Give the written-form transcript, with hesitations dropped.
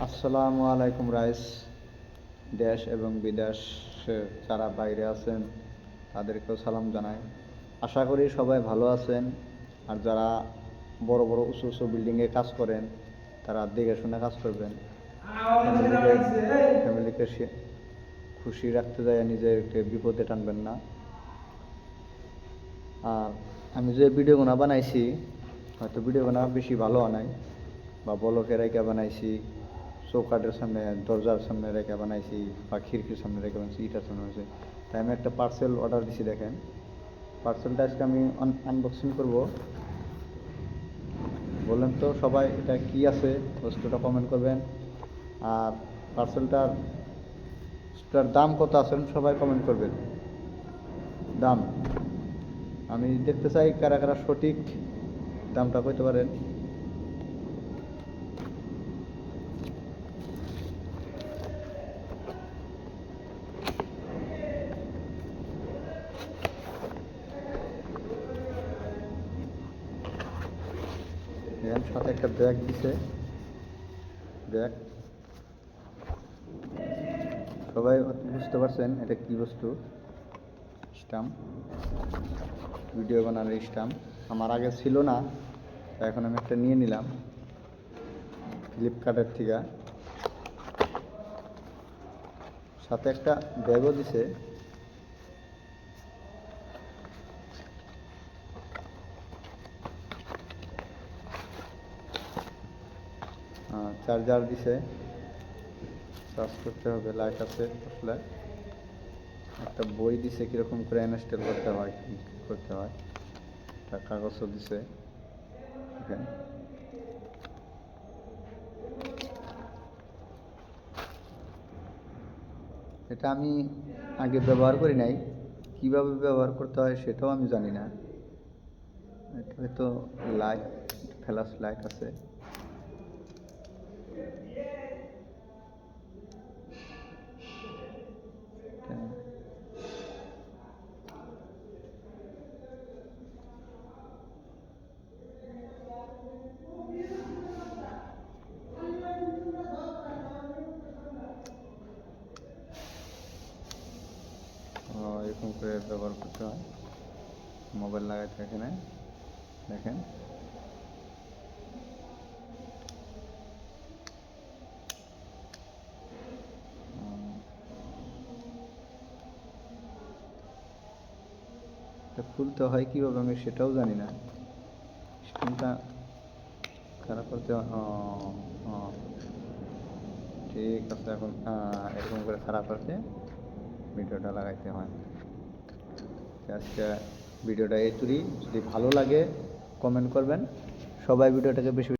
আসসালামু আলাইকুম রাইস। দেশ এবং বিদেশে যারা বাইরে আছেন তাদেরকেও সালাম জানাই। আশা করি সবাই ভালো আছেন। আর যারা বড় বড় উঁচু উঁচু বিল্ডিংয়ে কাজ করেন তারা দেখে শুনে কাজ করবেন। ফ্যামিলিকে খুশি রাখতে যায় নিজেকে বিপদে টানবেন না। আর আমি যে ভিডিওগুলো বানাইছি হয়তো ভিডিওগুলো বেশি ভালো নাই, বা বলকে রেখে বানাইছি, চৌকাঠের সামনে দরজার সামনে রেখে বানাইছি, বা খিড়কির সামনে রেখে বানাইছি, ইটার সামনে বানাইছি। তাই আমি একটা পার্সেল অর্ডার দিছি। দেখেন, পার্সেলটা আজকে আমি আনবক্সিং করব। বললেন তো সবাই এটা কি আছে, বস্তুটা কমেন্ট করবেন। আর পার্সেলটার দাম কত আছেন সবাই কমেন্ট করবেন। দাম আমি দেখতে চাই কারা কারা সঠিক দামটা কইতে পারেন। সাথে একটা ব্যাগ দিছে, ব্যাগ। সবাই বুঝতে পারছেন এটা কি বস্তু? স্টাম্প, ভিডিও বানানোর স্টাম্প। আমার আগে ছিল না, এখন আমি একটা নিয়ে নিলাম ফ্লিপকার্টের থেকে। সাথে একটা ব্যাগও দিছে। চার্জার দিছে, চার্জ করতে হবে, লাইট আছে আসলে। একটা বই দিছে কীরকম করে ইনস্টল করতে হয়, কী করতে হয়। একটা কাগজও দিছে। দেখেন, এটা আমি আগে ব্যবহার করি নাই, কীভাবে ব্যবহার করতে হয় সেটাও আমি জানি না। এটাতে তো লাইট, ফ্ল্যাশ লাইট আছে। এরকম করে ব্যবহার করতে হয়, মোবাইল লাগাইতে। এখানে দেখেন, এটা খুলতে হয় কীভাবে আমি সেটাও জানি না। স্ক্রিনটা খারাপ করতে ঠিক আছে। এখন এরকম করে খারাপ করতে ভিডিওটা লাগাইতে হয়। আজকে ভিডিওটা এই তুলি। যদি ভালো লাগে কমেন্ট করবেন। সবাই ভিডিওটাকে বেশি